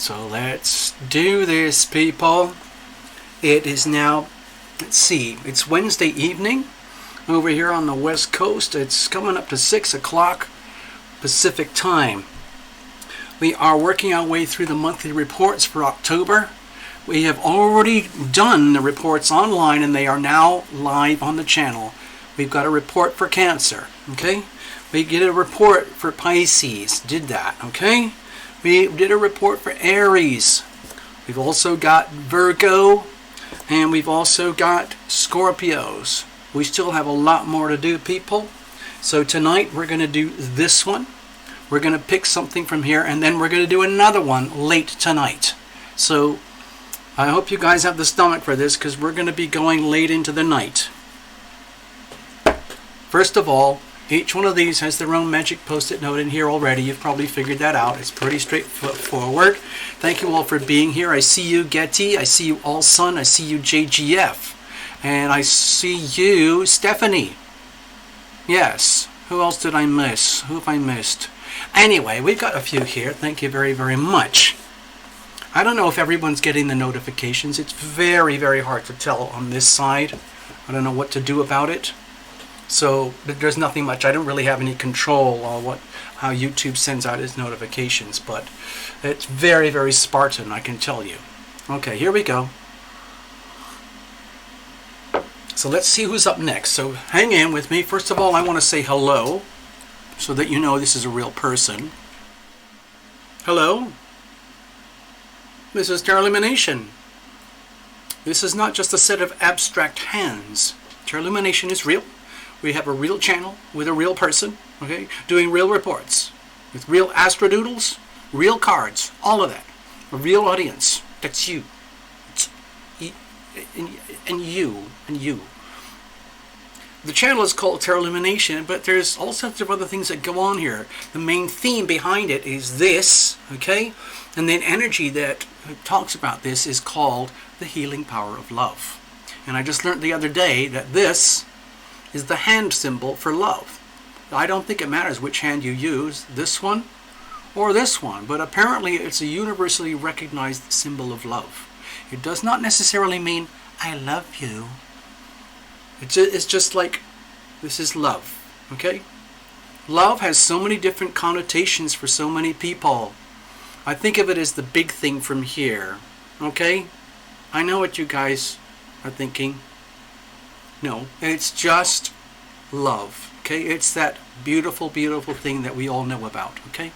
So let's do this, people. It is now, let's see, it's Wednesday evening over here on the West Coast. It's coming up to 6 o'clock Pacific time. We are working our way through the monthly reports for October. We have already done the reports online and they are now live on the channel. We've got a report for Cancer, okay? We get a report for Pisces, did that, okay? We did a report for Aries. We've also got Virgo, and we've also got Scorpios. We still have a lot more to do, people. So tonight we're going to do this one. We're going to pick something from here, and then we're going to do another one late tonight. So I hope you guys have the stomach for this, because we're going to be going late into the night. First of all, each one of these has their own magic post-it note in here already. You've probably figured that out. It's pretty straightforward. Thank you all for being here. I see you, Getty. I see you, All Sun. I see you, JGF. And I see you, Stephanie. Yes. Who else did I miss? Who have I missed? Anyway, we've got a few here. Thank you very, very much. I don't know if everyone's getting the notifications. It's very, very hard to tell on this side. I don't know what to do about it. So there's nothing much. I don't really have any control on how YouTube sends out its notifications, but it's very, very Spartan, I can tell you. Okay, here we go. So let's see who's up next. So hang in with me. First of all, I want to say hello so that you know this is a real person. Hello. This is Lumination. This is not just a set of abstract hands. Lumination is real. We have a real channel with a real person, okay, doing real reports with real astrodoodles, real cards, all of that. A real audience. That's you. And you. The channel is called Illumination, but there's all sorts of other things that go on here. The main theme behind it is this, okay? And then energy that talks about this is called the healing power of love. And I just learned the other day that this is the hand symbol for love. I don't think it matters which hand you use, this one or this one, but apparently it's a universally recognized symbol of love. It does not necessarily mean I love you. It's just like, this is love, okay? Love has so many different connotations for so many people. I think of it as the big thing from here, okay? I know what you guys are thinking. No, it's just love, okay? It's that beautiful, beautiful thing that we all know about, okay?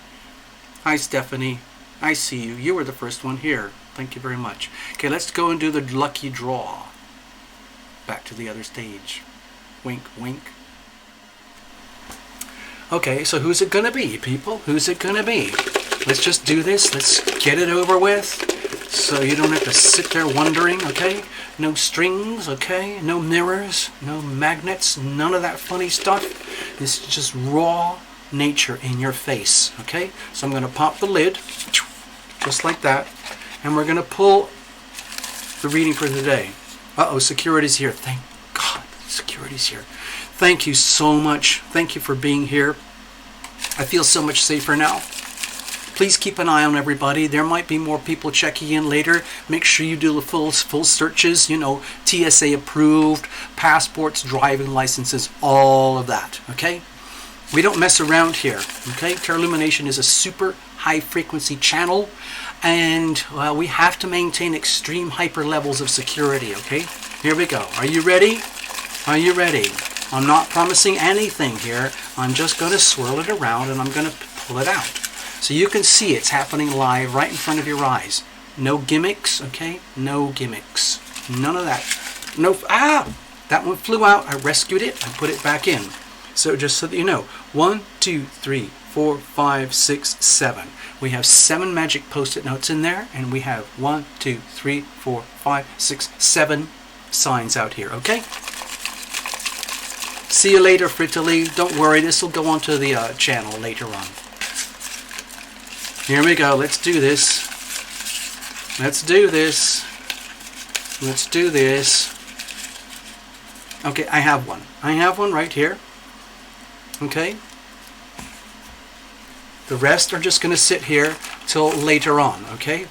Hi, Stephanie. I see you. You were the first one here. Thank you very much. Okay, let's go and do the lucky draw. Back to the other stage. Wink, wink. Okay, so who's it gonna be, people? Who's it gonna be? Let's just do this. Let's get it over with. So you don't have to sit there wondering, okay? No strings, okay? No mirrors, no magnets, none of that funny stuff. It's just raw nature in your face, okay? So I'm going to pop the lid, just like that, and we're going to pull the reading for today. Uh-oh, security's here. Thank God, security's here. Thank you so much. Thank you for being here. I feel so much safer now. Please keep an eye on everybody. There might be more people checking in later. Make sure you do the full searches, you know, TSA approved, passports, driving licenses, all of that, okay? We don't mess around here, okay? Illumination is a super high frequency channel, and we have to maintain extreme hyper levels of security, okay? Here we go. Are you ready? Are you ready? I'm not promising anything here. I'm just going to swirl it around and I'm going to pull it out. So you can see it's happening live right in front of your eyes. No gimmicks, okay? No gimmicks. None of that. No, that one flew out. I rescued it. I put it back in. So just so that you know, 1, 2, 3, 4, 5, 6, 7. We have 7 magic post-it notes in there, and we have 1, 2, 3, 4, 5, 6, 7 signs out here, okay? See you later, Frittily. Don't worry, this will go onto the channel later on. Here we go. Let's do this. Let's do this. Let's do this. Okay, I have one. I have one right here. Okay? The rest are just going to sit here till later on, okay?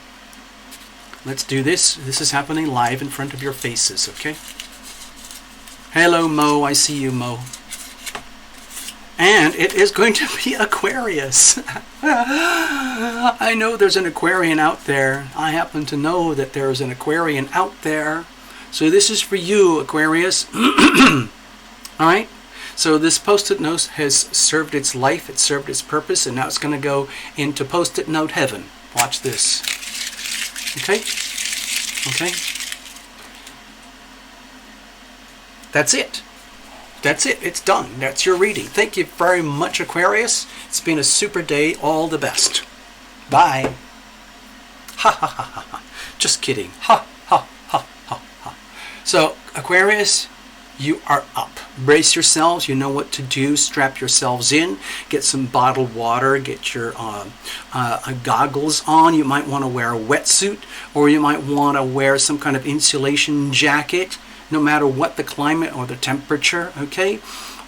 Let's do this. This is happening live in front of your faces, okay? Hello, Mo. I see you, Mo. And it is going to be Aquarius. I know there's an Aquarian out there. I happen to know that there's an Aquarian out there. So this is for you, Aquarius. All right? So this post-it note has served its life, it served its purpose, and now it's going to go into post-it note heaven. Watch this. Okay? Okay? That's it. That's it. It's done. That's your reading. Thank you very much, Aquarius. It's been a super day. All the best. Bye. Ha ha ha ha ha. Just kidding. Ha ha ha ha ha. So, Aquarius, you are up. Brace yourselves. You know what to do. Strap yourselves in. Get some bottled water. Get your goggles on. You might want to wear a wetsuit, or you might want to wear some kind of insulation jacket, no matter what the climate or the temperature, okay?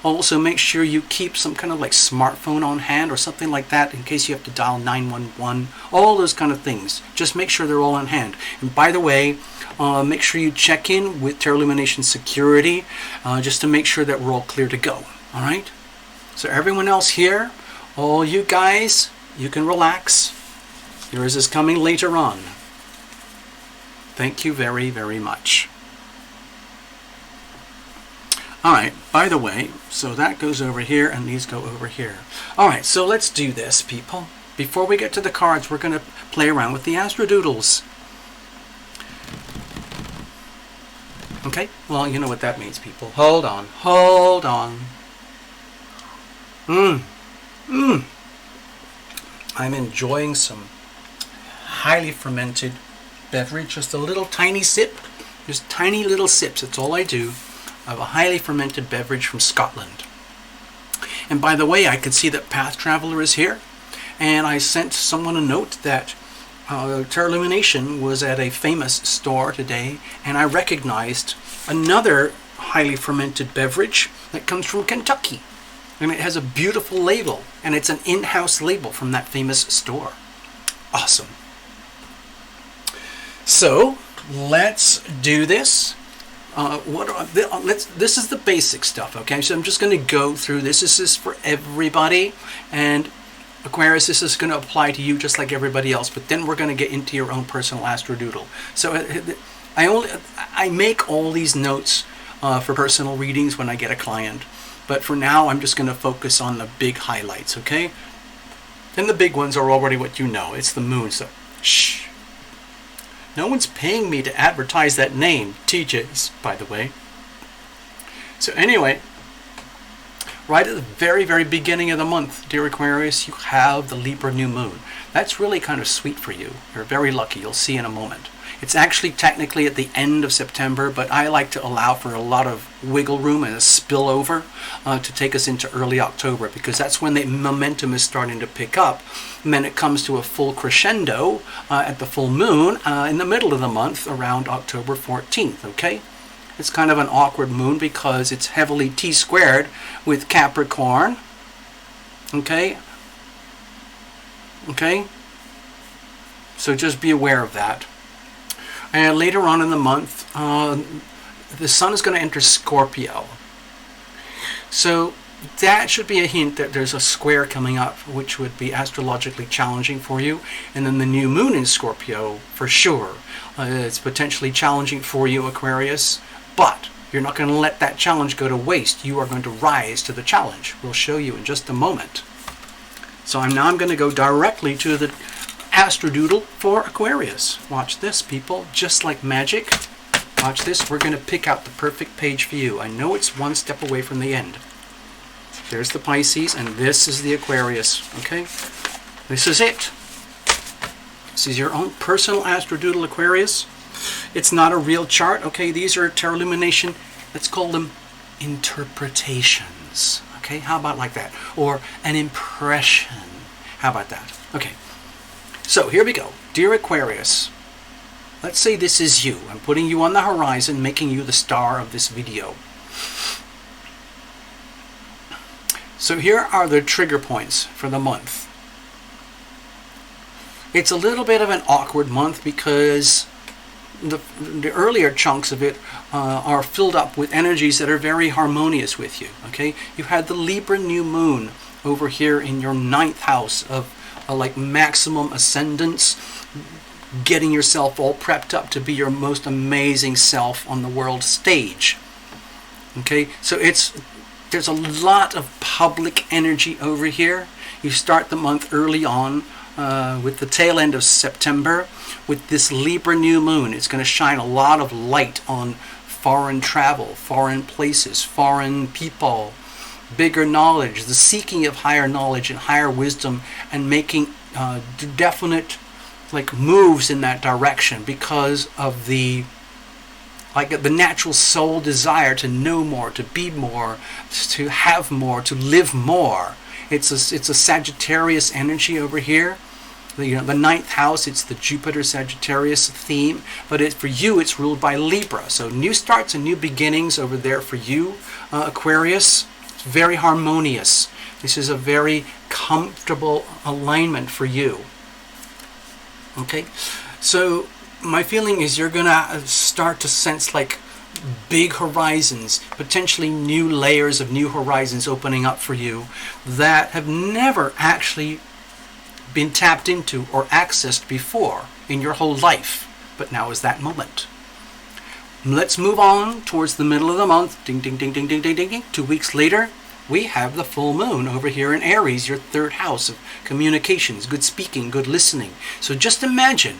Also, make sure you keep some kind of like smartphone on hand or something like that in case you have to dial 911, all those kind of things. Just make sure they're all on hand. And by the way, make sure you check in with Terra Lumination security just to make sure that we're all clear to go, all right? So everyone else here, all you guys, you can relax. Yours is coming later on. Thank you very, very much. Alright, by the way, so that goes over here and these go over here. Alright, so let's do this, people. Before we get to the cards, we're going to play around with the Astrodoodles. Okay, well, you know what that means, people. Hold on, hold on. I'm enjoying some highly fermented beverage, just a little tiny sip. Just tiny little sips, that's all I do. Of a highly fermented beverage from Scotland. And by the way, I can see that Path Traveler is here, and I sent someone a note that Terra Lumination was at a famous store today, and I recognized another highly fermented beverage that comes from Kentucky, and it has a beautiful label, and it's an in-house label from that famous store. Awesome. So let's do this. This is the basic stuff, okay? So I'm just going to go through this. This is for everybody, and Aquarius, this is going to apply to you just like everybody else, but then we're going to get into your own personal astrodoodle. So I make all these notes for personal readings when I get a client, but for now I'm just going to focus on the big highlights, okay? And the big ones are already what you know. It's the moon, so shh. No one's paying me to advertise that name, TJ's, by the way. So anyway, right at the very, very beginning of the month, dear Aquarius, you have the Libra new moon. That's really kind of sweet for you. You're very lucky. You'll see in a moment. It's actually technically at the end of September, but I like to allow for a lot of wiggle room and a spillover to take us into early October, because that's when the momentum is starting to pick up. And then it comes to a full crescendo at the full moon in the middle of the month around October 14th, okay? It's kind of an awkward moon because it's heavily T-squared with Capricorn, okay? Okay? So just be aware of that. And later on in the month, the sun is going to enter Scorpio. So that should be a hint that there's a square coming up, which would be astrologically challenging for you. And then the new moon in Scorpio, for sure. It's potentially challenging for you, Aquarius. But you're not going to let that challenge go to waste. You are going to rise to the challenge. We'll show you in just a moment. So I'm going to go directly to the Astrodoodle for Aquarius. Watch this, people. Just like magic. Watch this. We're going to pick out the perfect page for you. I know it's one step away from the end. There's the Pisces, and this is the Aquarius. Okay? This is it. This is your own personal Astrodoodle, Aquarius. It's not a real chart. Okay? These are Terra Lumination. Let's call them interpretations. Okay? How about like that? Or an impression. How about that? Okay. So here we go. Dear Aquarius, let's say this is you. I'm putting you on the horizon, making you the star of this video. So here are the trigger points for the month. It's a little bit of an awkward month because the earlier chunks of it are filled up with energies that are very harmonious with you. Okay, you had the Libra new moon over here in your 9th house of like maximum ascendance, getting yourself all prepped up to be your most amazing self on the world stage. Okay, so there's a lot of public energy over here. You start the month early on with the tail end of September with this Libra new moon. It's going to shine a lot of light on foreign travel, foreign places, foreign people, bigger knowledge, the seeking of higher knowledge and higher wisdom, and making definite like moves in that direction because of the natural soul desire to know more, to be more, to have more, to live more. It's a Sagittarius energy over here. The 9th house, it's the Jupiter Sagittarius theme, but for you it's ruled by Libra. So new starts and new beginnings over there for you, Aquarius. It's very harmonious. This is a very comfortable alignment for you. Okay, so my feeling is you're gonna start to sense like big horizons, potentially new layers of new horizons opening up for you that have never actually been tapped into or accessed before in your whole life. But now is that moment. Let's move on towards the middle of the month. Ding, ding, ding, ding, ding, ding, ding, ding. 2 weeks later, we have the full moon over here in Aries, your 3rd house of communications, good speaking, good listening. So just imagine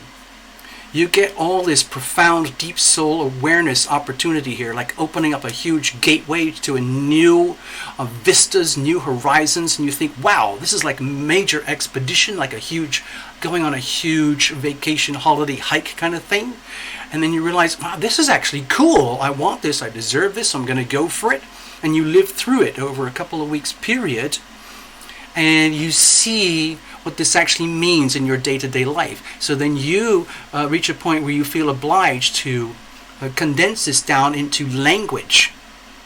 you get all this profound, deep soul awareness opportunity here, like opening up a huge gateway to a new vistas, new horizons, and you think, wow, this is like a major expedition, like going on a huge vacation, holiday hike kind of thing. And then you realize, wow, this is actually cool. I want this. I deserve this. I'm going to go for it. And you live through it over a couple of weeks period, and you see what this actually means in your day-to-day life. So then you reach a point where you feel obliged to condense this down into language,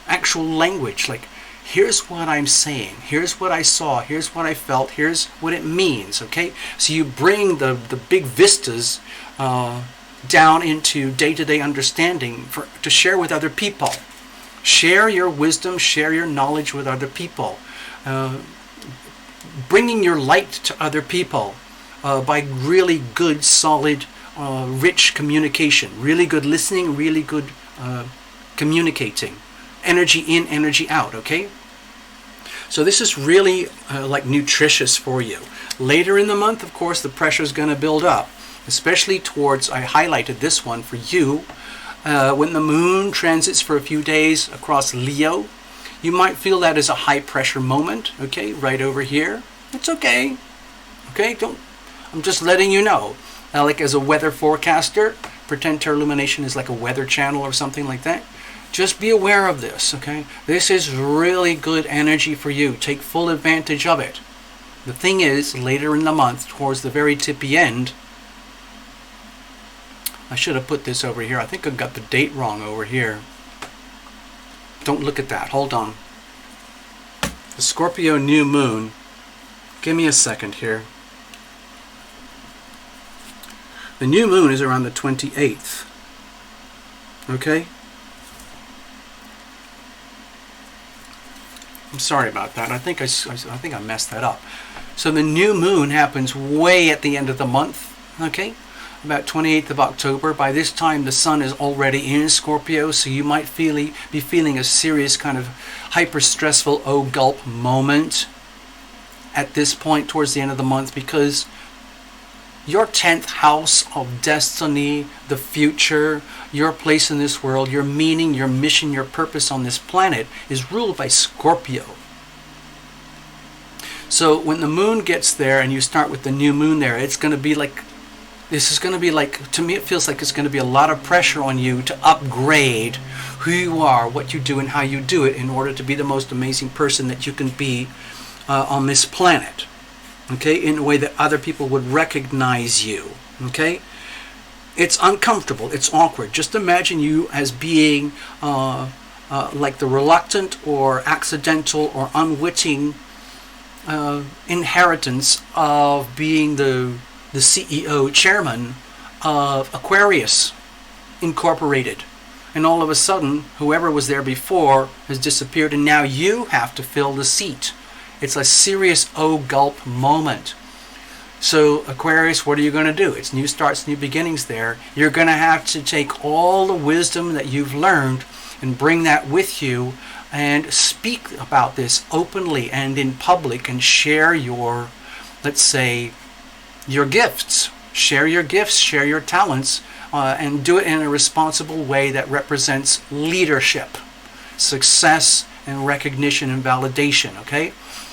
actual language, like here's what I'm saying, here's what I saw, here's what I felt, here's what it means. Okay, so you bring the big vistas down into day-to-day understanding to share with other people. Share your wisdom, share your knowledge with other people. Bringing your light to other people by really good, solid, rich communication. Really good listening, really good communicating. Energy in, energy out, okay? So this is really like nutritious for you. Later in the month, of course, the pressure is going to build up, especially towards, I highlighted this one for you, when the moon transits for a few days across Leo. You might feel that as a high pressure moment, okay, right over here. It's okay. Okay, I'm just letting you know. Like as a weather forecaster, pretend Terra Lumination is like a weather channel or something like that. Just be aware of this, okay? This is really good energy for you. Take full advantage of it. The thing is, later in the month, towards the very tippy end, I should have put this over here. I think I got the date wrong over here. Don't look at that. Hold on. The Scorpio new moon. Give me a second here. The new moon is around the 28th. Okay? I'm sorry about that. I think I messed that up. So the new moon happens way at the end of the month. Okay? About 28th of October. By this time the sun is already in Scorpio, so you might be feeling a serious kind of hyper stressful gulp moment at this point towards the end of the month, because your 10th house of destiny, the future, your place in this world, your meaning, your mission, your purpose on this planet is ruled by Scorpio. So when the moon gets there and you start with the new moon there, it's going to be like, to me it feels like it's going to be a lot of pressure on you to upgrade who you are, what you do, and how you do it in order to be the most amazing person that you can be on this planet. Okay, in a way that other people would recognize you. Okay, it's uncomfortable, it's awkward. Just imagine you as being like the reluctant or accidental or unwitting inheritance of being the CEO, chairman of Aquarius. incorporated. And all of a sudden, whoever was there before has disappeared, and now you have to fill the seat. It's a serious gulp moment. So Aquarius, what are you going to do? It's new starts, new beginnings there. You're going to have to take all the wisdom that you've learned and bring that with you and speak about this openly and in public and share your, let's say, your gifts. Share your gifts, share your talents, and do it in a responsible way that represents leadership, success, and recognition and validation, okay?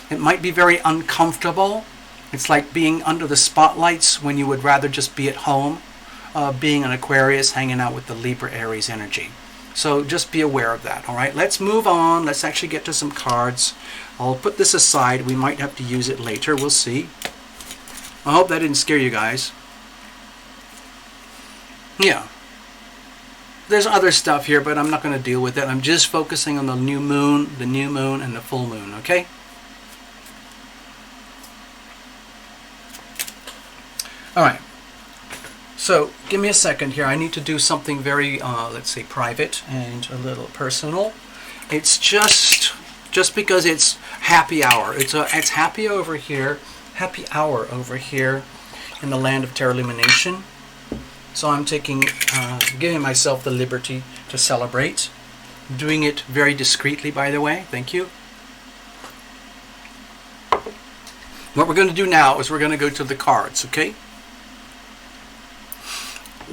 It might be very uncomfortable. It's like being under the spotlights when you would rather just be at home, being an Aquarius, hanging out with the Libra Aries energy. So just be aware of that, all right? Let's move on. Let's actually get to some cards. I'll put this aside. We might have to use it later. We'll see. I hope that didn't scare you guys. Yeah. There's other stuff here, but I'm not going to deal with it. I'm just focusing on the new moon, and the full moon, okay? All right. So, give me a second here. I need to do something very, let's say, private and a little personal. It's just because it's happy hour. It's happy over here, happy hour over here in the land of Terra Lumination. So I'm giving myself the liberty to celebrate. I'm doing it very discreetly, by the way. Thank you. What we're going to do now is we're going to go to the cards, okay?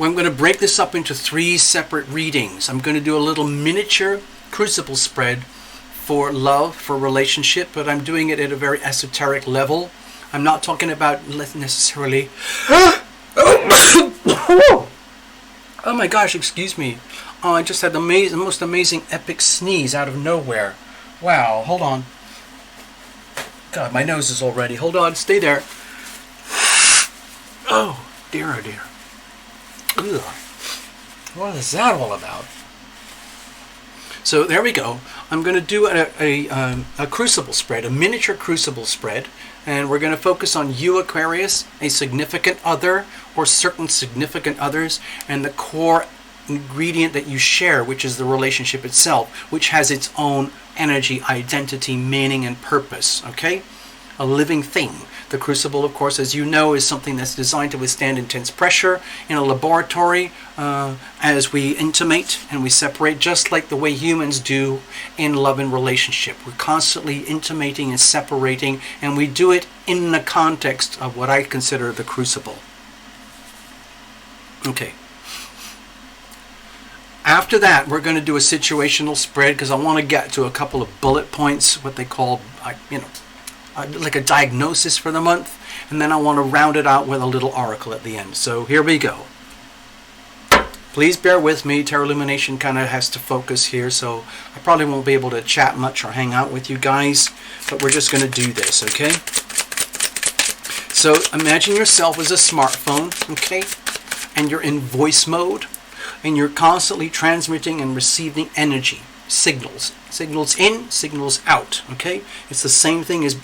I'm going to break this up into 3 separate readings. I'm going to do a little miniature crucible spread for love, for relationship, but I'm doing it at a very esoteric level. I'm not talking about necessarily... Oh my gosh, excuse me. Oh, I just had the most amazing epic sneeze out of nowhere. Wow, hold on. God, my nose is all ready. Hold on, stay there. Oh, dear, oh dear. Ugh. What is that all about? So there we go. I'm going to do a crucible spread, a miniature crucible spread, and we're going to focus on you, Aquarius, a significant other, or certain significant others, and the core ingredient that you share, which is the relationship itself, which has its own energy, identity, meaning, and purpose, okay? A living thing. The crucible, of course, as you know, is something that's designed to withstand intense pressure in a laboratory as we intimate and we separate, just like the way humans do in love and relationship. We're constantly intimating and separating, and we do it in the context of what I consider the crucible. Okay. After that, we're going to do a situational spread because I want to get to a couple of bullet points, what they call, like a diagnosis for the month, and then I want to round it out with a little oracle at the end. So here we go. Please bear with me. Terra Lumination kind of has to focus here, so I probably won't be able to chat much or hang out with you guys, but we're just going to do this, okay? So imagine yourself as a smartphone, okay? And you're in voice mode, and you're constantly transmitting and receiving energy, signals in, signals out, okay? It's the same thing as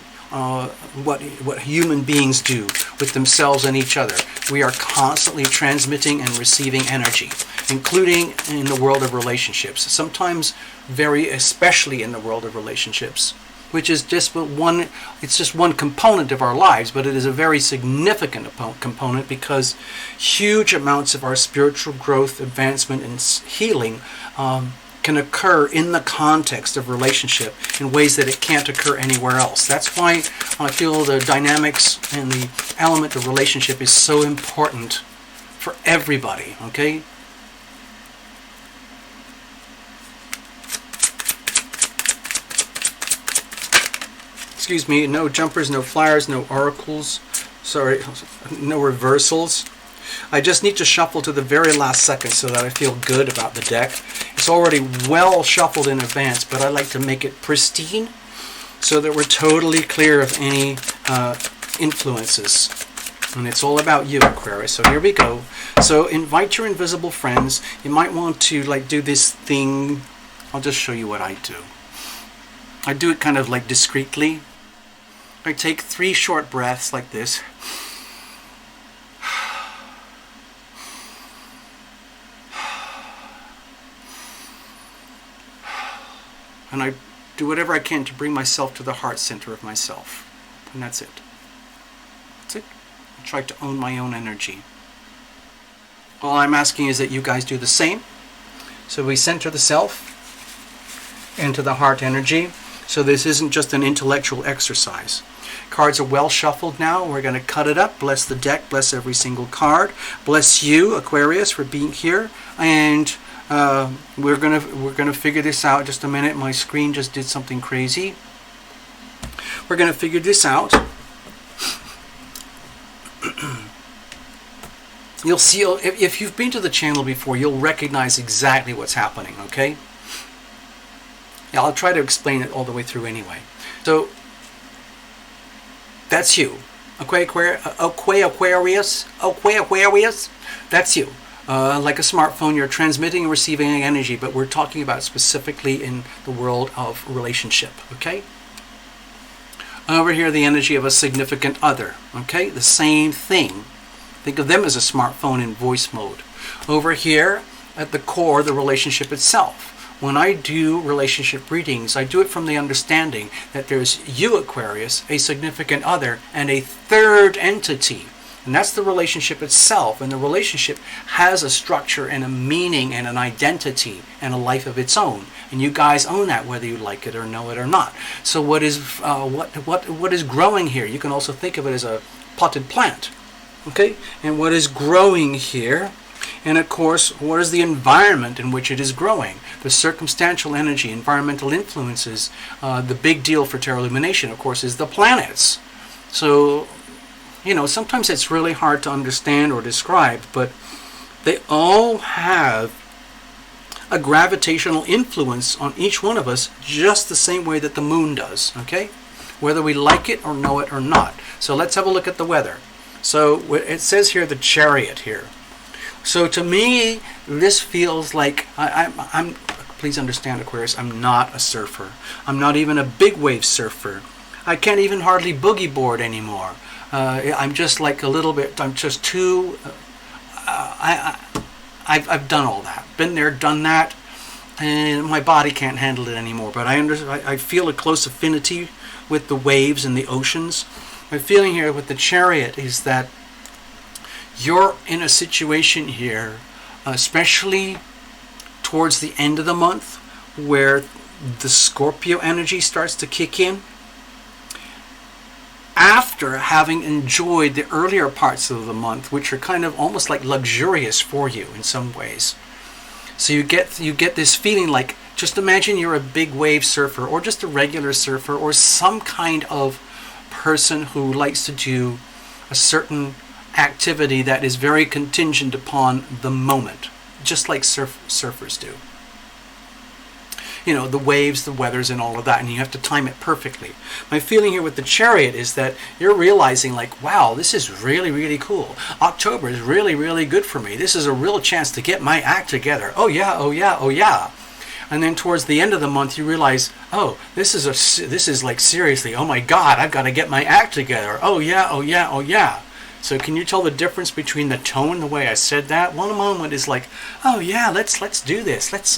what human beings do with themselves and each other. We are constantly transmitting and receiving energy, including in the world of relationships. Sometimes especially in the world of relationships, which is just one component of our lives, but it is a very significant component because huge amounts of our spiritual growth, advancement, and healing can occur in the context of relationship in ways that it can't occur anywhere else. That's why I feel the dynamics and the element of relationship is so important for everybody, okay? Excuse me, no jumpers, no flyers, no oracles, sorry, no reversals. I just need to shuffle to the very last second so that I feel good about the deck. It's already well shuffled in advance, but I like to make it pristine so that we're totally clear of any influences. And it's all about you, Aquarius. So here we go. So invite your invisible friends. You might want to do this thing. I'll just show you what I do. I do it kind of discreetly. I take 3 short breaths like this. And I do whatever I can to bring myself to the heart center of myself. And that's it. That's it. I try to own my own energy. All I'm asking is that you guys do the same. So we center the self into the heart energy. So this isn't just an intellectual exercise. Cards are well shuffled now. We're going to cut it up. Bless the deck. Bless every single card. Bless you, Aquarius, for being here. And we're gonna figure this out. Just a minute. My screen just did something crazy. We're gonna figure this out. You'll see, if you've been to the channel before, you'll recognize exactly what's happening. Okay. Yeah, I'll try to explain it all the way through anyway. So that's you, Aquarius. That's you. Like a smartphone, you're transmitting and receiving energy, but we're talking about specifically in the world of relationship, okay? Over here, the energy of a significant other, okay? The same thing. Think of them as a smartphone in voice mode. Over here, at the core, the relationship itself. When I do relationship readings, I do it from the understanding that there's you, Aquarius, a significant other, and a third entity. And that's the relationship itself. And the relationship has a structure and a meaning and an identity and a life of its own. And you guys own that, whether you like it or know it or not. So what is growing here? You can also think of it as a potted plant. Okay? And what is growing here? And of course, what is the environment in which it is growing? The circumstantial energy, environmental influences. The big deal for tarot illumination, of course, is the planets. So, you know, sometimes it's really hard to understand or describe, but they all have a gravitational influence on each one of us just the same way that the moon does, okay? Whether we like it or know it or not. So let's have a look at the weather. So it says here the Chariot here. So to me, this feels like, please understand, Aquarius, I'm not a surfer. I'm not even a big wave surfer. I can't even hardly boogie board anymore. I'm just like a little bit, I'm just too, I've done all that. Been there, done that, and my body can't handle it anymore. But I feel a close affinity with the waves and the oceans. My feeling here with the Chariot is that you're in a situation here, especially towards the end of the month, where the Scorpio energy starts to kick in. After having enjoyed the earlier parts of the month, which are kind of almost like luxurious for you in some ways. So you get this feeling like, just imagine you're a big wave surfer, or just a regular surfer, or some kind of person who likes to do a certain activity that is very contingent upon the moment, just like surfers do. You know, the waves, the weathers, and all of that, and you have to time it perfectly. My feeling here with the Chariot is that you're realizing, like, wow, this is really, really cool. October is really, really good for me. This is a real chance to get my act together. Oh yeah, oh yeah, oh yeah. And then towards the end of the month, you realize, oh, this is like, seriously, oh my God, I've got to get my act together. Oh yeah, oh yeah, oh yeah. So can you tell the difference between the tone, the way I said that? One moment is like, oh yeah, let's do this. Let's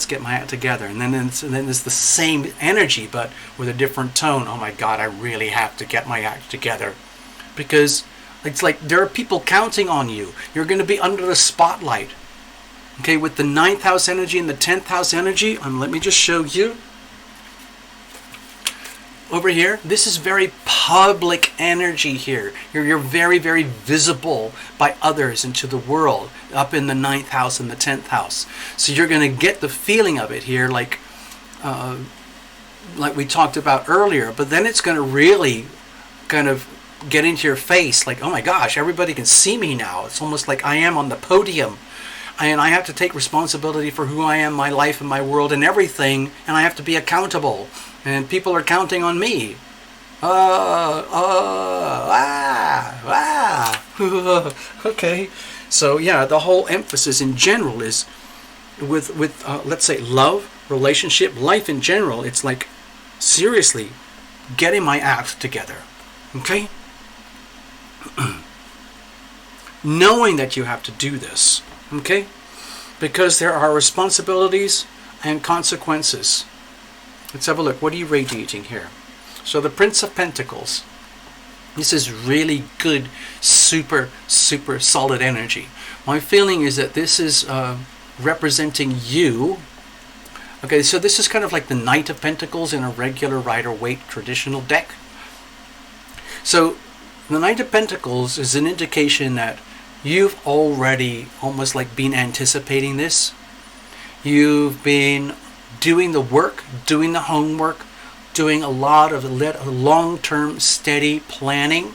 get my act together. And then there's the same energy, but with a different tone. Oh my God, I really have to get my act together, because it's like there are people counting on you. You're going to be under the spotlight. Okay, with the 9th house energy and the 10th house energy, let me just show you. Over here, this is very public energy here. You're very, very visible by others into the world, up in the 9th house and the 10th house. So you're going to get the feeling of it here, like we talked about earlier. But then it's going to really kind of get into your face, like, oh my gosh, everybody can see me now. It's almost like I am on the podium. And I have to take responsibility for who I am, my life and my world and everything, and I have to be accountable. And people are counting on me. Okay. So yeah, the whole emphasis in general is with let's say love, relationship, life in general. It's like, seriously, getting my act together. Okay? Knowing that you have to do this. Okay? Because there are responsibilities and consequences. Let's have a look. What are you radiating here? So the Prince of Pentacles. This is really good, super, super solid energy. My feeling is that this is representing you. Okay, so this is kind of like the Knight of Pentacles in a regular Rider-Waite traditional deck. So the Knight of Pentacles is an indication that you've already almost like been anticipating this. You've been doing the work, doing the homework, doing a lot of long-term steady planning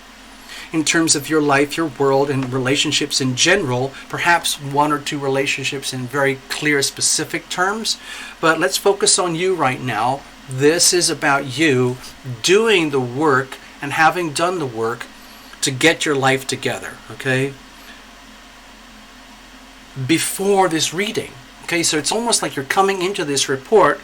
in terms of your life, your world, and relationships in general, perhaps one or two relationships in very clear, specific terms. But let's focus on you right now. This is about you doing the work and having done the work to get your life together, okay? Before this reading. Okay, so it's almost like you're coming into this report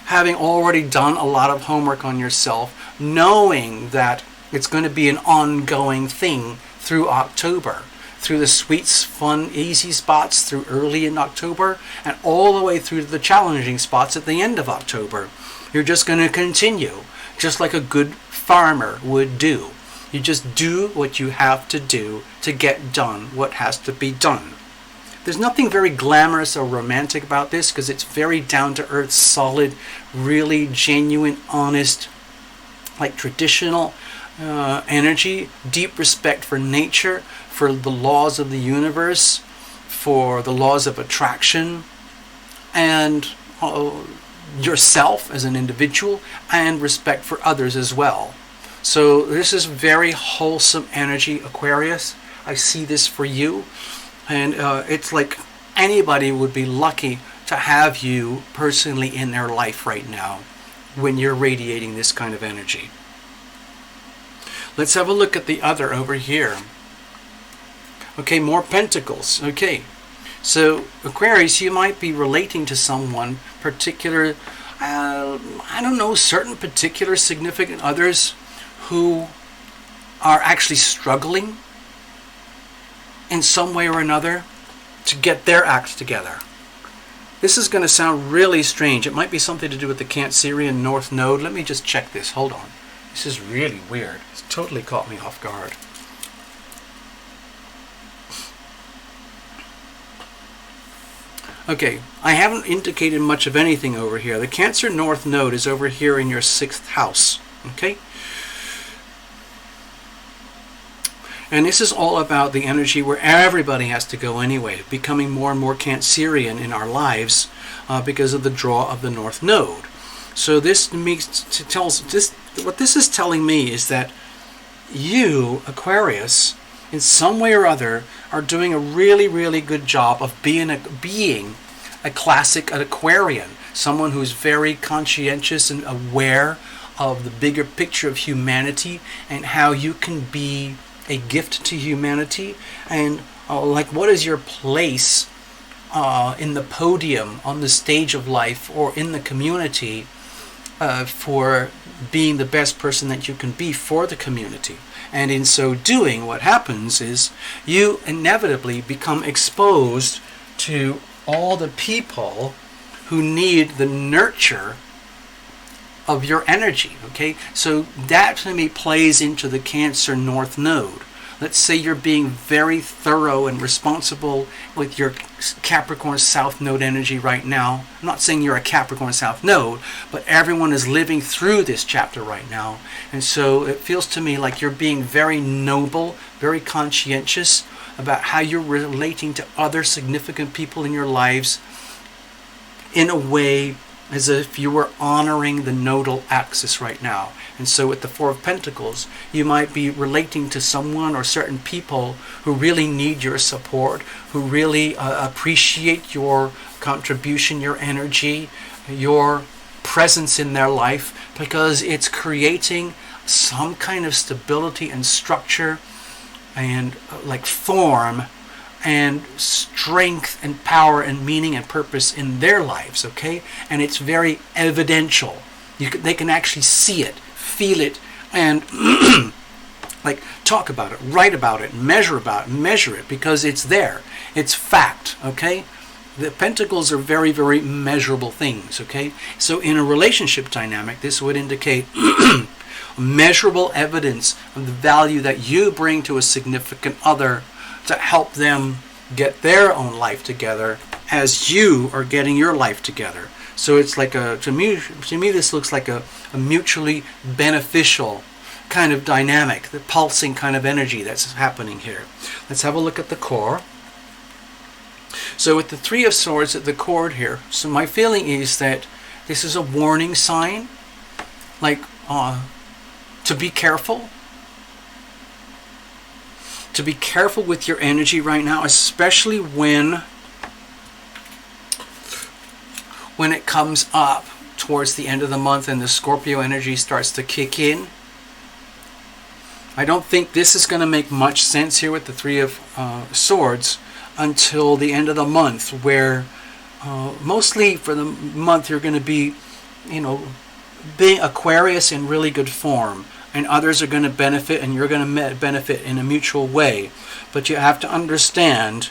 having already done a lot of homework on yourself, knowing that it's going to be an ongoing thing through October, through the sweet, fun, easy spots through early in October, and all the way through to the challenging spots at the end of October. You're just going to continue, just like a good farmer would do. You just do what you have to do to get done what has to be done. There's nothing very glamorous or romantic about this because it's very down-to-earth, solid, really genuine, honest, like traditional energy, deep respect for nature, for the laws of the universe, for the laws of attraction, and yourself as an individual, and respect for others as well. So this is very wholesome energy, Aquarius. I see this for you. And it's like anybody would be lucky to have you personally in their life right now when you're radiating this kind of energy. Let's have a look at the other over here. Okay, more pentacles. Okay, so Aquarius, you might be relating to someone particular, I don't know, certain particular significant others who are actually struggling in some way or another to get their act together. This is going to sound really strange. It might be something to do with the Cancerian North Node. Let me just check this. Hold on. This is really weird. It's totally caught me off guard. Okay, I haven't indicated much of anything over here. The Cancer North Node is over here in your 6th house. Okay? And this is all about the energy where everybody has to go anyway, becoming more and more Cancerian in our lives because of the draw of the North Node. So this what this is telling me is that you, Aquarius, in some way or other, are doing a really, really good job of being a classic Aquarian, someone who's very conscientious and aware of the bigger picture of humanity and how you can be a gift to humanity, and like what is your place in the podium, on the stage of life, or in the community for being the best person that you can be for the community. And in so doing, what happens is you inevitably become exposed to all the people who need the nurture of your energy. Okay, so that to me plays into the Cancer North Node. Let's say you're being very thorough and responsible with your Capricorn South Node energy right now. I'm not saying you're a Capricorn South Node, but everyone is living through this chapter right now. And so it feels to me like you're being very noble, very conscientious about how you're relating to other significant people in your lives in a way as if you were honoring the nodal axis right now. And so with the Four of Pentacles, you might be relating to someone or certain people who really need your support, who really appreciate your contribution, your energy, your presence in their life, because it's creating some kind of stability and structure and like form and strength and power and meaning and purpose in their lives, okay? And it's very evidential. They can actually see it, feel it, and like talk about it, write about it, measure it, because it's there. It's fact, okay? The pentacles are very, very measurable things, okay? So in a relationship dynamic, this would indicate measurable evidence of the value that you bring to a significant other to help them get their own life together as you are getting your life together. So it's like to me this looks like a mutually beneficial kind of dynamic, the pulsing kind of energy that's happening here. Let's have a look at the core. So with the Three of Swords at the core here, so my feeling is that this is a warning sign, like to be careful. To be careful with your energy right now, especially when it comes up towards the end of the month and the Scorpio energy starts to kick in. I don't think this is going to make much sense here with the Three of Swords until the end of the month, where mostly for the month you're going to be, being Aquarius in really good form, and others are going to benefit and you're going to benefit in a mutual way. But you have to understand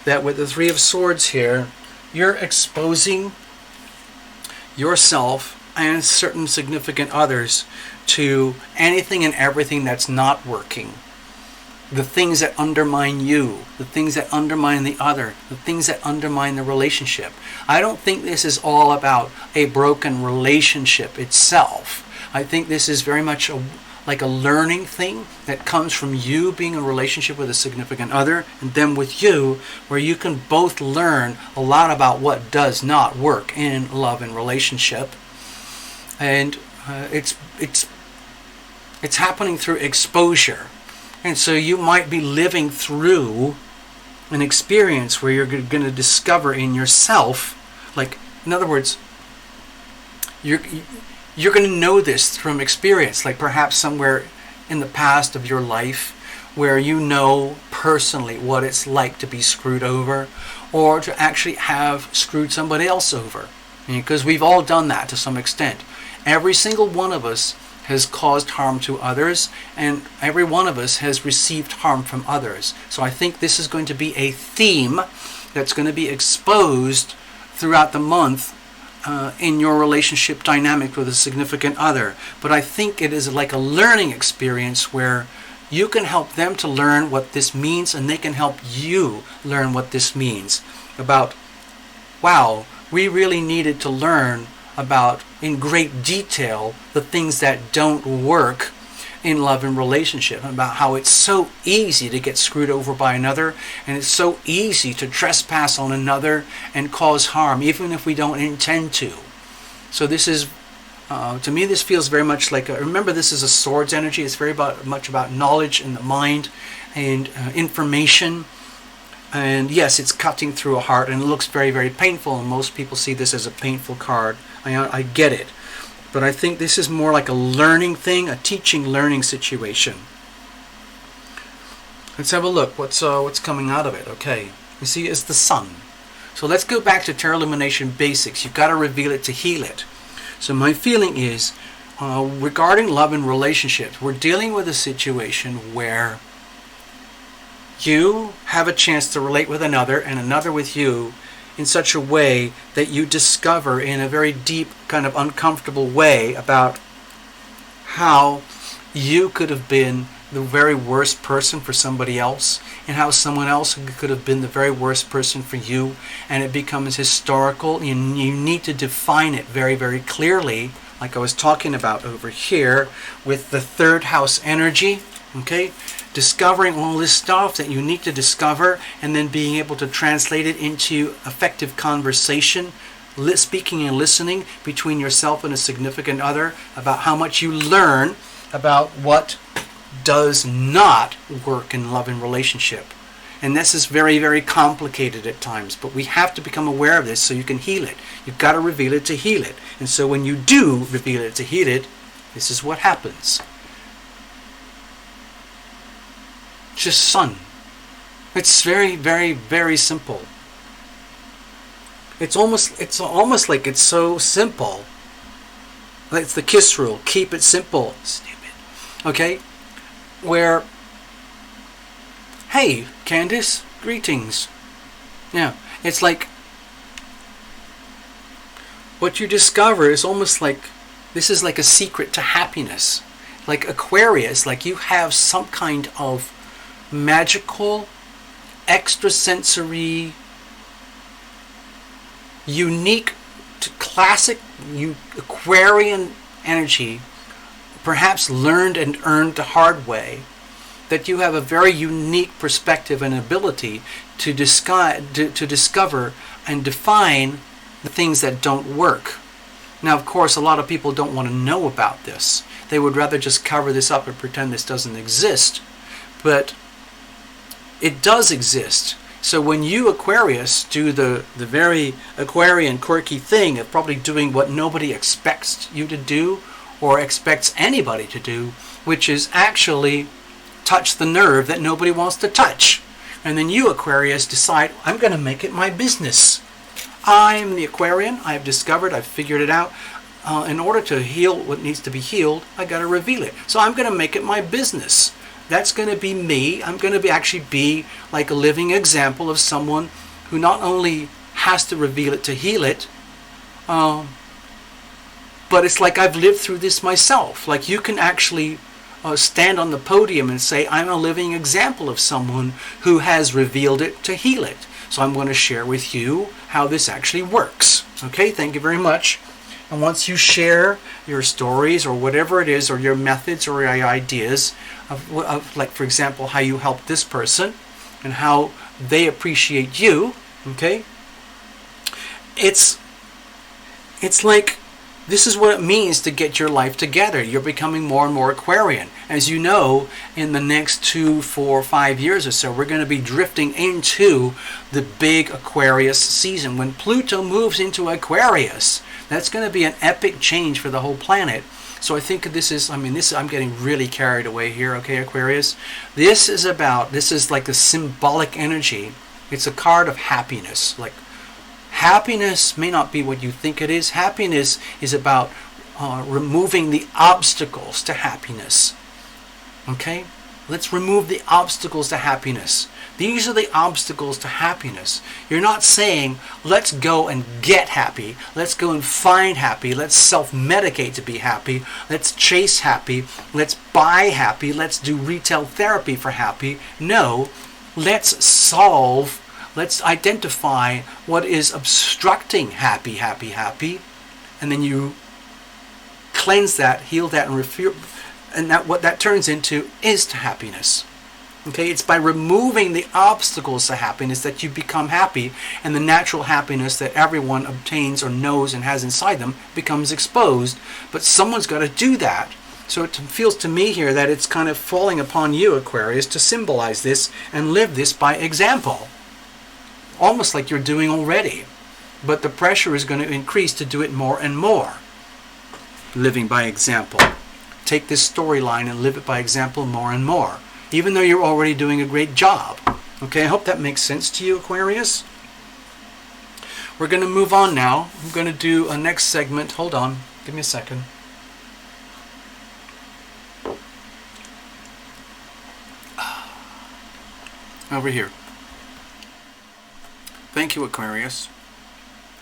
that with the Three of Swords here, you're exposing yourself and certain significant others to anything and everything that's not working. The things that undermine you, the things that undermine the other, the things that undermine the relationship. I don't think this is all about a broken relationship itself. I think this is very much like a learning thing that comes from you being in a relationship with a significant other, and then with you, where you can both learn a lot about what does not work in love and relationship. And it's happening through exposure. And so you might be living through an experience where you're going to discover in yourself, like, in other words, you're going to know this from experience, like perhaps somewhere in the past of your life where you know personally what it's like to be screwed over, or to actually have screwed somebody else over. Because we've all done that to some extent. Every single one of us has caused harm to others, and every one of us has received harm from others. So I think this is going to be a theme that's going to be exposed throughout the month in your relationship dynamic with a significant other. But I think it is like a learning experience where you can help them to learn what this means, and they can help you learn what this means. About, wow, we really needed to learn about in great detail the things that don't work in love and relationship, about how it's so easy to get screwed over by another, and it's so easy to trespass on another and cause harm even if we don't intend to. So this is to me this feels very much like remember, this is a swords energy. It's very much about knowledge in the mind and information. And yes, it's cutting through a heart, and it looks very, very painful, and most people see this as a painful card. I get it. But I think this is more like a learning thing, a teaching, learning situation. Let's have a look. What's coming out of it? Okay. You see, it's the sun. So let's go back to Tarot Lumination basics. You've got to reveal it to heal it. So my feeling is, regarding love and relationships, we're dealing with a situation where you have a chance to relate with another and another with you in such a way that you discover in a very deep, kind of uncomfortable way about how you could have been the very worst person for somebody else, and how someone else could have been the very worst person for you, and it becomes historical, and you need to define it very, very clearly, like I was talking about over here with the third house energy. Okay, discovering all this stuff that you need to discover, and then being able to translate it into effective conversation, speaking and listening between yourself and a significant other about how much you learn about what does not work in love and relationship. And this is very, very complicated at times, but we have to become aware of this so you can heal it. You've got to reveal it to heal it. And so when you do reveal it to heal it, this is what happens. Just sun. It's very, very, very simple. It's almost like it's so simple. It's the KISS rule. Keep it simple. Stupid. Okay? Where, hey, Candace, greetings. Yeah. It's like, what you discover is almost like, this is like a secret to happiness. Like Aquarius, like you have some kind of magical, extrasensory, unique, classic Aquarian energy, perhaps learned and earned the hard way, that you have a very unique perspective and ability to discover and define the things that don't work. Now, of course, a lot of people don't want to know about this. They would rather just cover this up and pretend this doesn't exist. But it does exist. So when you, Aquarius, do the very Aquarian quirky thing of probably doing what nobody expects you to do or expects anybody to do, which is actually touch the nerve that nobody wants to touch. And then you, Aquarius, decide, I'm going to make it my business. I'm the Aquarian. I've discovered, I've figured it out. In order to heal what needs to be healed, I got to reveal it. So I'm going to make it my business. That's going to be me. I'm going to actually be like a living example of someone who not only has to reveal it to heal it, but it's like I've lived through this myself. Like you can actually stand on the podium and say, I'm a living example of someone who has revealed it to heal it. So I'm going to share with you how this actually works. Okay, thank you very much. And once you share your stories or whatever it is, or your methods or your ideas of like, for example, how you help this person and how they appreciate you, okay, it's like, this is what it means to get your life together. You're becoming more and more Aquarian. As you know, in the next 2, 4, 5 years or so, we're going to be drifting into the big Aquarius season. When Pluto moves into Aquarius, that's going to be an epic change for the whole planet. So I think this is, I'm getting really carried away here, okay, Aquarius? This is like a symbolic energy. It's a card of happiness. Like, happiness may not be what you think it is. Happiness is about removing the obstacles to happiness. Okay? Let's remove the obstacles to happiness. These are the obstacles to happiness. You're not saying, let's go and get happy. Let's go and find happy. Let's self-medicate to be happy. Let's chase happy. Let's buy happy. Let's do retail therapy for happy. No, let's identify what is obstructing happy, and then you cleanse that, heal that, and what that turns into is to happiness. Okay, it's by removing the obstacles to happiness that you become happy, and the natural happiness that everyone obtains or knows and has inside them becomes exposed. But someone's got to do that. So it feels to me here that it's kind of falling upon you, Aquarius, to symbolize this and live this by example. Almost like you're doing already. But the pressure is going to increase to do it more and more. Living by example. Take this storyline and live it by example more and more. Even though you're already doing a great job. Okay, I hope that makes sense to you, Aquarius. We're going to move on now. I'm going to do a next segment. Hold on. Give me a second. Over here. Thank you, Aquarius.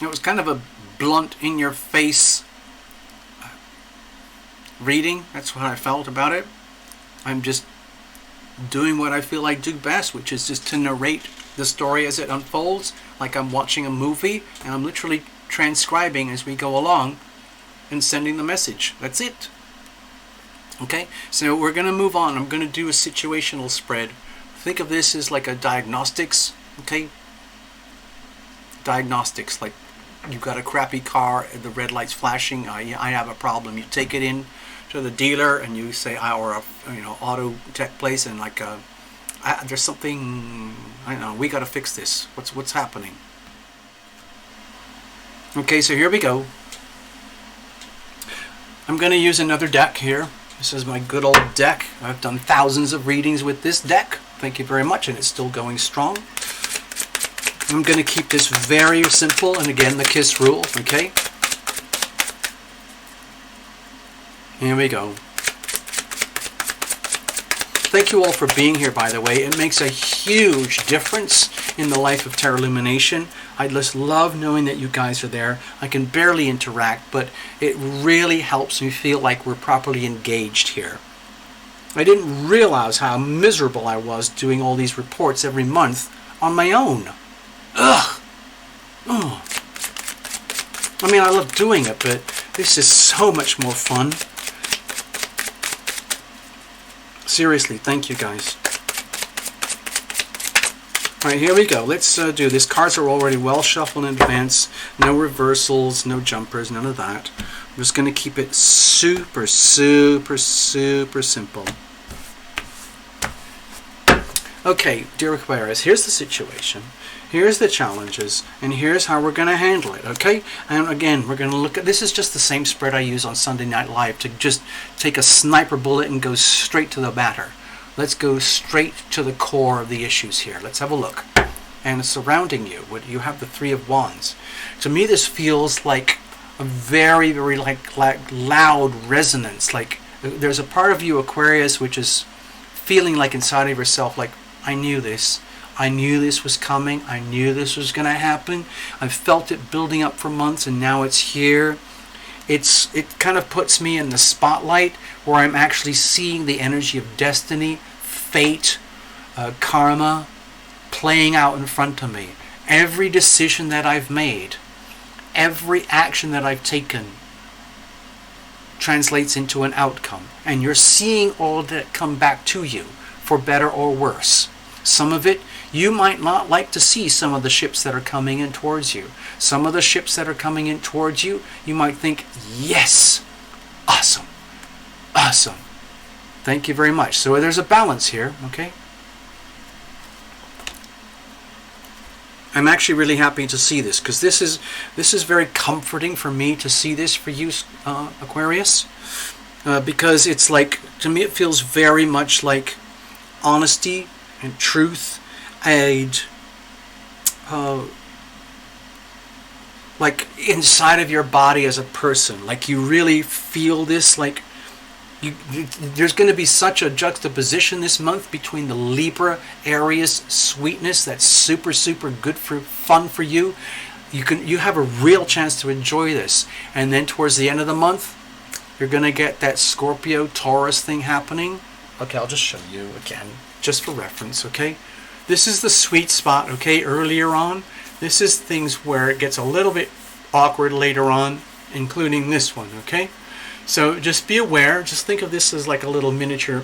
It was kind of a blunt, in-your-face reading. That's what I felt about it. I'm just doing what I feel I do best, which is just to narrate the story as it unfolds, like I'm watching a movie, and I'm literally transcribing as we go along and sending the message. That's it. Okay, so we're going to move on. I'm going to do a situational spread. Think of this as like a diagnostics, okay? Diagnostics, like you've got a crappy car, the red light's flashing, I have a problem. You take it in to the dealer and you say, or a auto tech place, and like there's something, I don't know, we got to fix this. What's happening? Okay, so here we go. I'm going to use another deck here. This is my good old deck. I've done thousands of readings with this deck. Thank you very much, and it's still going strong. I'm going to keep this very simple, and again, the KISS rule, okay? Here we go. Thank you all for being here, by the way. It makes a huge difference in the life of Terra Lumination. I just love knowing that you guys are there. I can barely interact, but it really helps me feel like we're properly engaged here. I didn't realize how miserable I was doing all these reports every month on my own. Ugh! Oh. I mean, I love doing it, but this is so much more fun. Seriously, thank you guys. Alright, here we go. Let's do this. Cards are already well shuffled in advance. No reversals, no jumpers, none of that. I'm just going to keep it super, super, super simple. Okay, dear Aquarius, here's the situation. Here's the challenges, and here's how we're going to handle it, okay? And again, we're going to look at, this is just the same spread I use on Sunday Night Live to just take a sniper bullet and go straight to the matter. Let's go straight to the core of the issues here. Let's have a look. And surrounding you, you have the Three of Wands. To me, this feels like a very, very like loud resonance. Like there's a part of you, Aquarius, which is feeling like inside of yourself, like, I knew this. I knew this was coming. I knew this was going to happen. I've felt it building up for months, and now it's here. It kind of puts me in the spotlight where I'm actually seeing the energy of destiny, fate, karma playing out in front of me. Every decision that I've made, every action that I've taken translates into an outcome. And you're seeing all that come back to you, for better or worse. Some of it, you might not like to see some of the ships that are coming in towards you. Some of the ships that are coming in towards you, you might think, yes, awesome, awesome. Thank you very much. So there's a balance here, okay? I'm actually really happy to see this, because this is very comforting for me to see this for you, Aquarius, because it's like, to me it feels very much like honesty and truth, and like inside of your body as a person, like you really feel this, like there's going to be such a juxtaposition this month between the Libra Aries sweetness that's super, super good for fun for you. You have a real chance to enjoy this, and then towards the end of the month you're going to get that Scorpio Taurus thing happening. Okay, I'll just show you again just for reference, okay? This is the sweet spot, okay, earlier on. This is things where it gets a little bit awkward later on, including this one, okay? So just be aware, just think of this as like a little miniature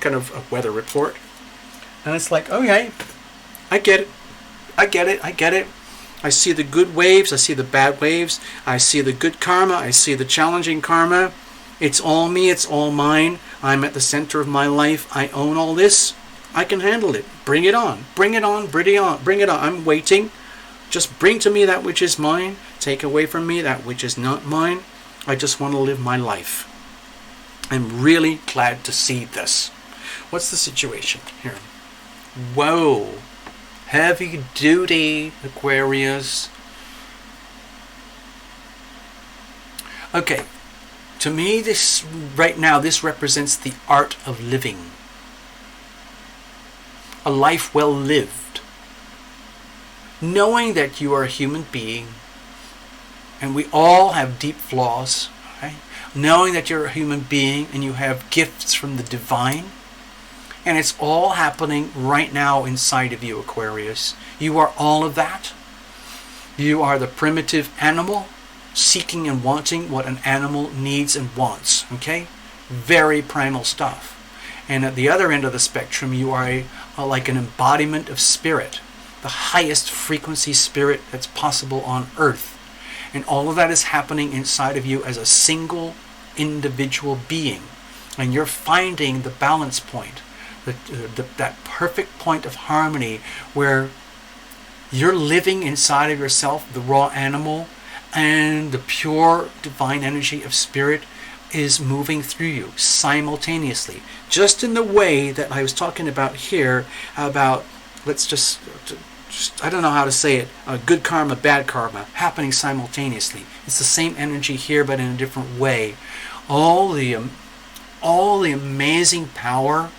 kind of a weather report. And it's like, okay, I get it. I get it. I get it. I see the good waves. I see the bad waves. I see the good karma. I see the challenging karma. It's all me. It's all mine. I'm at the center of my life. I own all this. I can handle it. Bring it on. Bring it on. Bring it on. Bring it on. I'm waiting. Just bring to me that which is mine. Take away from me that which is not mine. I just want to live my life. I'm really glad to see this. What's the situation here? Whoa. Heavy duty, Aquarius. Okay. To me, this right now, this represents the art of living. A life well lived. Knowing that you are a human being, and we all have deep flaws, right? Knowing that you're a human being and you have gifts from the divine, and it's all happening right now inside of you, Aquarius. You are all of that. You are the primitive animal, seeking and wanting what an animal needs and wants, okay? Very primal stuff. And at the other end of the spectrum, you are like an embodiment of spirit, the highest frequency spirit that's possible on earth. And all of that is happening inside of you as a single individual being. And you're finding the balance point, that perfect point of harmony where you're living inside of yourself, the raw animal, and the pure divine energy of spirit is moving through you simultaneously. Just in the way that I was talking about here, about, let's just I don't know how to say it, good karma, bad karma, happening simultaneously. It's the same energy here, but in a different way. All the amazing power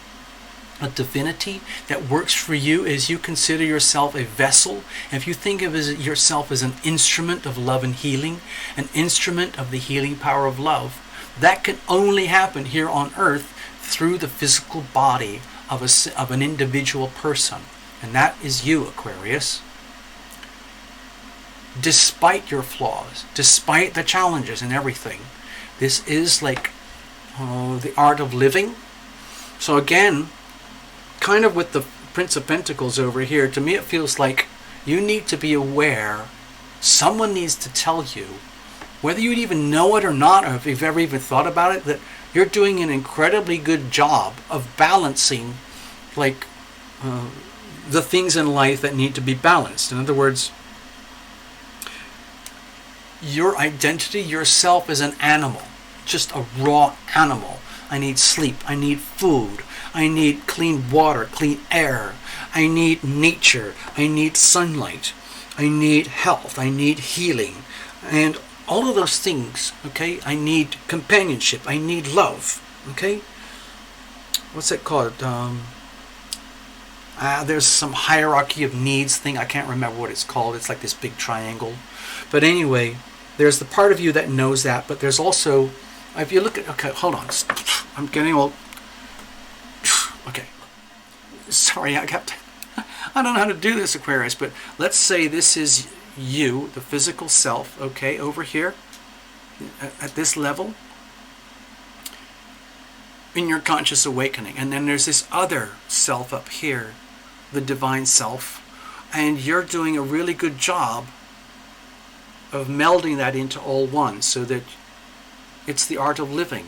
a divinity that works for you is you consider yourself a vessel. If you think of yourself as an instrument of love and healing, an instrument of the healing power of love, that can only happen here on earth through the physical body of an individual person. And that is you, Aquarius. Despite your flaws, despite the challenges and everything, this is like the art of living. So again, kind of with the Prince of Pentacles over here, to me it feels like you need to be aware. Someone needs to tell you, whether you even know it or not, or if you've ever even thought about it, that you're doing an incredibly good job of balancing like the things in life that need to be balanced. In other words, your identity, yourself, is an animal, just a raw animal. I need sleep, I need food, I need clean water, clean air, I need nature, I need sunlight, I need health, I need healing, and all of those things, okay? I need companionship, I need love, okay? What's it called? There's some hierarchy of needs thing, I can't remember what it's called, it's like this big triangle. But anyway, there's the part of you that knows that, but there's also, if you look at, okay, hold on, I'm getting all, okay, sorry, I don't know how to do this, Aquarius, but let's say this is you, the physical self, okay, over here, at this level, in your conscious awakening, and then there's this other self up here, the divine self, and you're doing a really good job of melding that into all one, so that it's the art of living.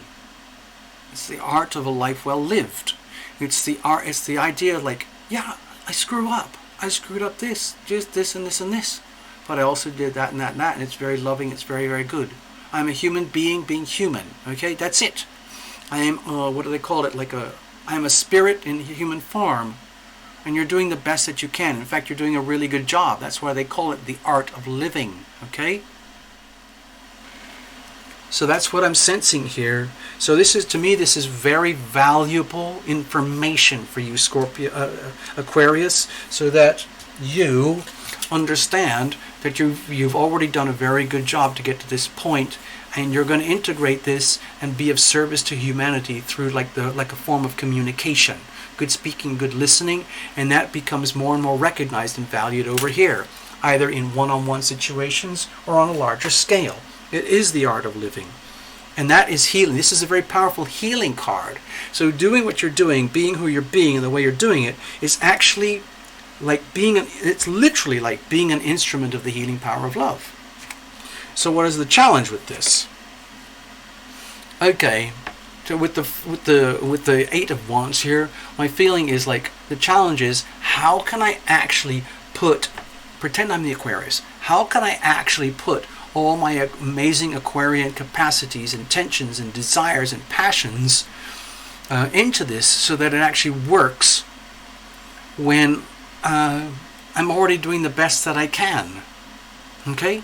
It's the art of a life well lived. It's the art. It's the idea, like, yeah, I screw up. I screwed up this, just this and this and this, but I also did that and that and that, and it's very loving. It's very, very good. I'm a human being being human. Okay, that's it. I am. What do they call it? I am a spirit in human form, and you're doing the best that you can. In fact, you're doing a really good job. That's why they call it the art of living. Okay. So that's what I'm sensing here. So this is, to me, this is very valuable information for you, Aquarius, so that you understand that you've already done a very good job to get to this point, and you're going to integrate this and be of service to humanity through like a form of communication, good speaking, good listening, and that becomes more and more recognized and valued over here, either in one-on-one situations or on a larger scale. It is the art of living. And that is healing. This is a very powerful healing card. So doing what you're doing, being who you're being, and the way you're doing it, is actually like it's literally like being an instrument of the healing power of love. So what is the challenge with this? Okay, so with the Eight of Wands here, my feeling is like the challenge is, how can I actually pretend I'm the Aquarius, how can I actually put all my amazing Aquarian capacities, intentions, and desires and passions into this, so that it actually works when I'm already doing the best that I can. Okay,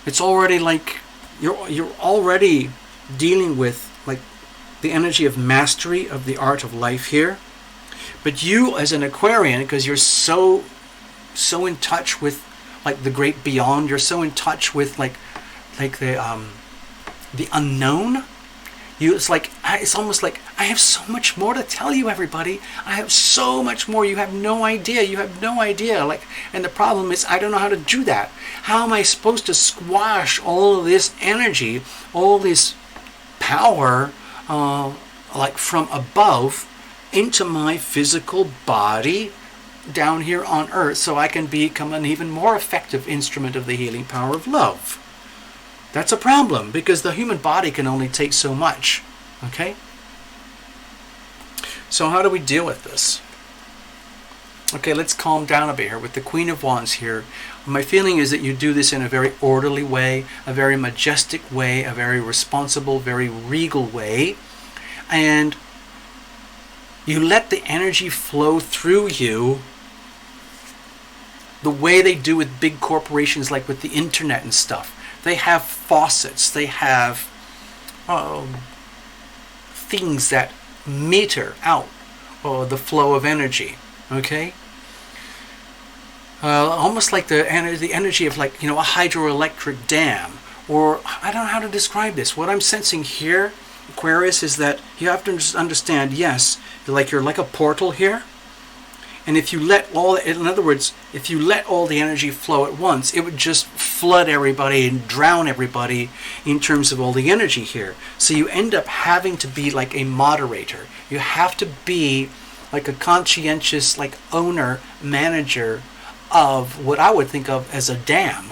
it's already like you're already dealing with like the energy of mastery of the art of life here, but you as an Aquarian, because you're so in touch with like the great beyond, you're so in touch with like the unknown. It's almost like I have so much more to tell you, everybody. I have so much more. You have no idea. You have no idea. Like, and the problem is I don't know how to do that. How am I supposed to squash all of this energy, all this power, like from above, into my physical body down here on Earth, so I can become an even more effective instrument of the healing power of love? That's a problem, because the human body can only take so much. Okay? So how do we deal with this? Okay, let's calm down a bit here. With the Queen of Wands here, my feeling is that you do this in a very orderly way, a very majestic way, a very responsible, very regal way, and you let the energy flow through you the way they do with big corporations, like with the internet and stuff. They have faucets, they have things that meter out the flow of energy. Okay. Almost like the energy of, like, a hydroelectric dam, or I don't know how to describe this. What I'm sensing here, Aquarius, is that you have to understand, yes, you're like a portal here, and if you let in other words, if you let all the energy flow at once, it would just flood everybody and drown everybody in terms of all the energy here. So you end up having to be like a moderator. You have to be like a conscientious, like, owner, manager of what I would think of as a dam,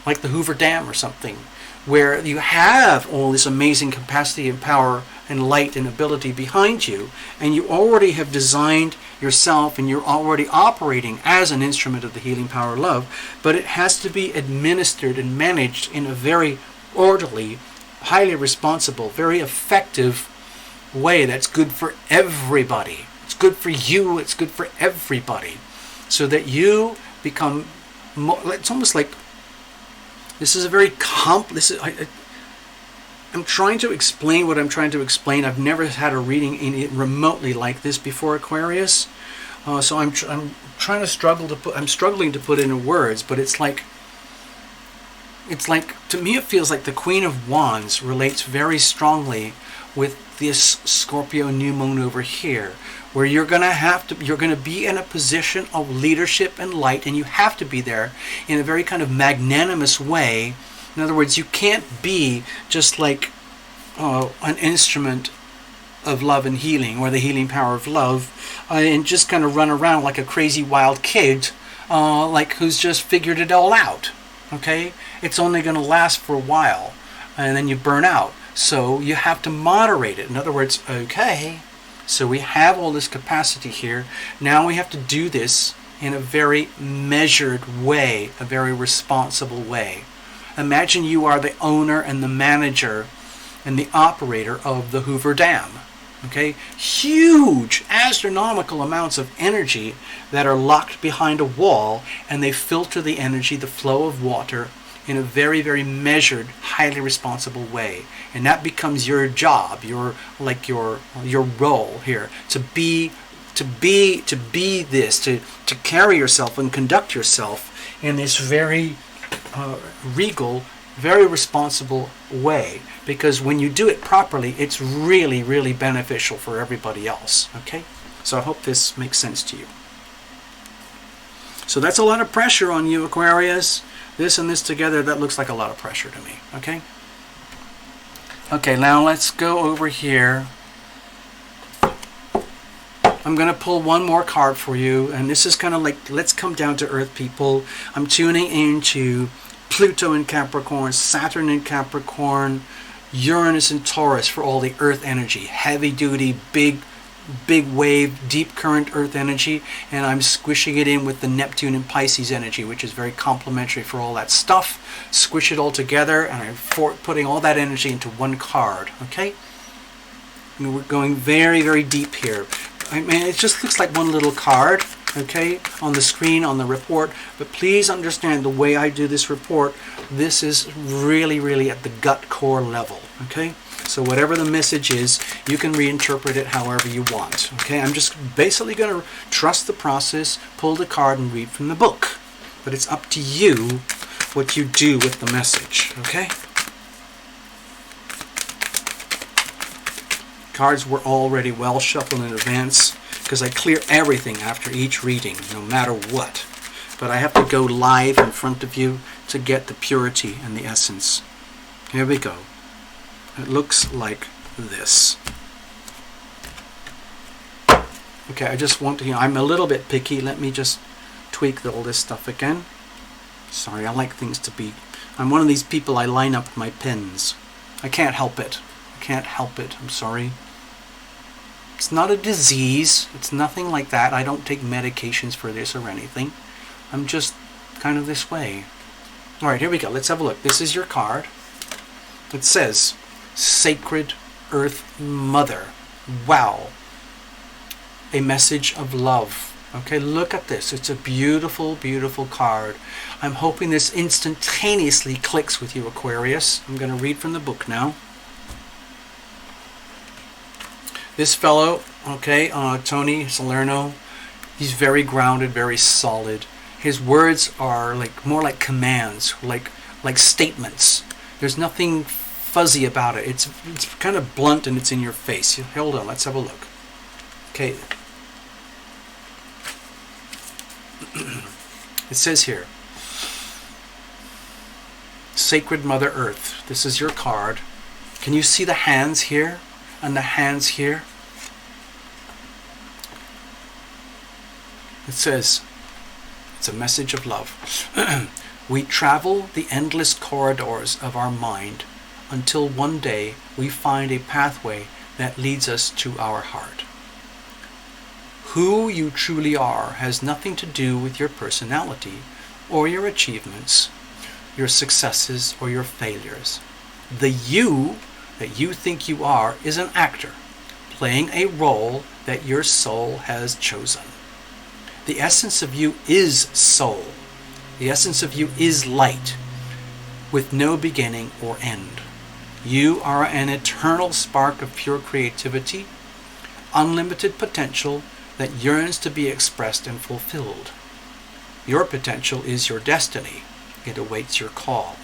like the Hoover Dam or something, where you have all this amazing capacity and power and light and ability behind you, and you already have designed yourself, and you're already operating as an instrument of the healing power of love, but it has to be administered and managed in a very orderly, highly responsible, very effective way that's good for everybody. It's good for you, it's good for everybody, so that you become it's almost like this is a very I'm trying to explain what I'm trying to explain. I've never had a reading in it remotely like this before, Aquarius. So I'm struggling to put into words, but it's like to me it feels like the Queen of Wands relates very strongly with this Scorpio new moon over here, where you're going to be in a position of leadership and light, and you have to be there in a very kind of magnanimous way. In other words, you can't be just like an instrument of love and healing, or the healing power of love, and just kind of run around like a crazy wild kid, like who's just figured it all out. Okay? It's only going to last for a while, and then you burn out. So you have to moderate it. In other words, okay, so we have all this capacity here. Now we have to do this in a very measured way, a very responsible way. Imagine you are the owner and the manager and the operator of the Hoover Dam. Okay? Huge, astronomical amounts of energy that are locked behind a wall, and they filter the energy, the flow of water, in a very, very measured, highly responsible way. And that becomes your job, your role here, to be this, to carry yourself and conduct yourself in this very regal, very responsible way. Because when you do it properly, it's really, really beneficial for everybody else. Okay? So I hope this makes sense to you. So that's a lot of pressure on you, Aquarius. This and this together, that looks like a lot of pressure to me. Okay? Okay, now let's go over here. I'm going to pull one more card for you, and this is kind of like, let's come down to earth, people. I'm tuning into Pluto in Capricorn, Saturn in Capricorn, Uranus in Taurus for all the earth energy, heavy duty, big wave, deep current earth energy, and I'm squishing it in with the Neptune and Pisces energy, which is very complementary for all that stuff. Squish it all together, and I'm putting all that energy into one card. Okay? And we're going very, very deep here. I mean, it just looks like one little card, okay, on the screen, on the report, but please understand the way I do this report, this is really, really at the gut core level, okay? So whatever the message is, you can reinterpret it however you want, okay? I'm just basically going to trust the process, pull the card, and read from the book. But it's up to you what you do with the message, okay? Cards were already well shuffled in advance because I clear everything after each reading, no matter what. But I have to go live in front of you to get the purity and the essence. Here we go. It looks like this. Okay, I just want to, I'm a little bit picky. Let me just tweak all this stuff again. Sorry, I like things to be, I'm one of these people, I line up my pens. I can't help it. I can't help it. I'm sorry. It's not a disease. It's nothing like that. I don't take medications for this or anything. I'm just kind of this way. All right, here we go. Let's have a look. This is your card. It says, Sacred Earth Mother. Wow. A message of love. Okay, look at this. It's a beautiful, beautiful card. I'm hoping this instantaneously clicks with you, Aquarius. I'm going to read from the book now. This fellow Okay, Tony Salerno, he's very grounded, very solid. His words are like more like commands, like statements. There's nothing fuzzy about it. It's kind of blunt and it's in your face. Hold on, let's have a look. Okay. It says here, Sacred Mother Earth. This is your card. Can you see the hands here and the hands here? It says, it's a message of love. We travel the endless corridors of our mind until one day we find a pathway that leads us to our heart. Who you truly are has nothing to do with your personality or your achievements, your successes or your failures. The you that you think you are is an actor, playing a role that your soul has chosen. The essence of you is soul. The essence of you is light, with no beginning or end. You are an eternal spark of pure creativity, unlimited potential that yearns to be expressed and fulfilled. Your potential is your destiny. It awaits your call.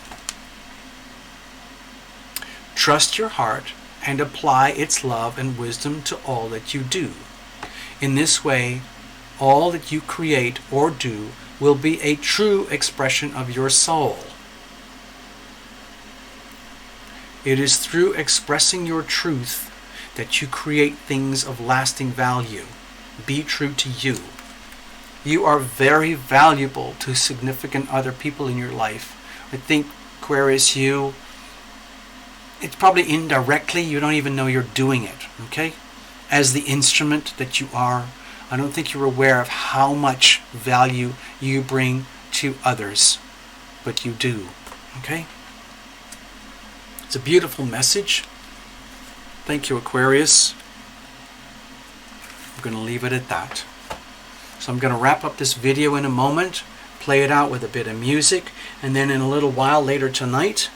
Trust your heart and apply its love and wisdom to all that you do. In this way, all that you create or do will be a true expression of your soul. It is through expressing your truth that you create things of lasting value. Be true to you. You are very valuable to significant other people in your life. I think, Aquarius, it's probably indirectly, you don't even know you're doing it, okay? As the instrument that you are, I don't think you're aware of how much value you bring to others, but you do, okay? It's a beautiful message. Thank you, Aquarius. I'm going to leave it at that. So I'm going to wrap up this video in a moment, play it out with a bit of music, and then in a little while later tonight,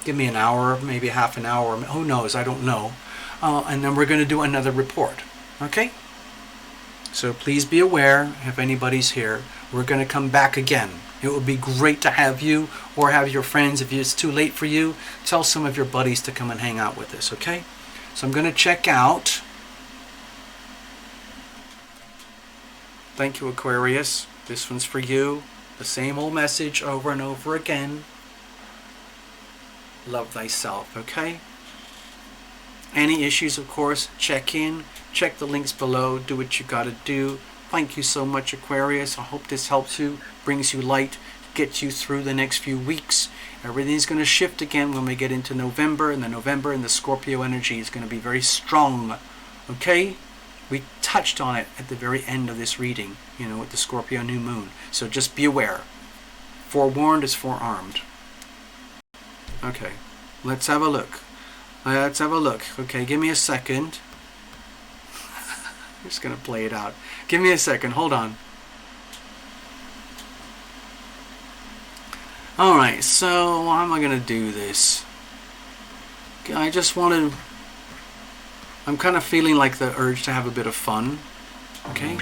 give me an hour, maybe half an hour, who knows, I don't know. And then we're going to do another report, okay? So please be aware, if anybody's here, we're going to come back again. It would be great to have you or have your friends. If it's too late for you, tell some of your buddies to come and hang out with us, okay? So I'm going to check out. Thank you, Aquarius. This one's for you. The same old message over and over again. Love thyself, okay? Any issues, of course, check in. Check the links below. Do what you gotta do. Thank you so much, Aquarius. I hope this helps you, brings you light, gets you through the next few weeks. Everything's going to shift again when we get into November, and the Scorpio energy is going to be very strong. Okay? We touched on it at the very end of this reading, with the Scorpio new moon. So just be aware. Forewarned is forearmed. Okay, let's have a look. Okay, give me a second. I'm just going to play it out. Give me a second. Hold on. Alright, so how am I going to do this? I'm kind of feeling like the urge to have a bit of fun. Okay?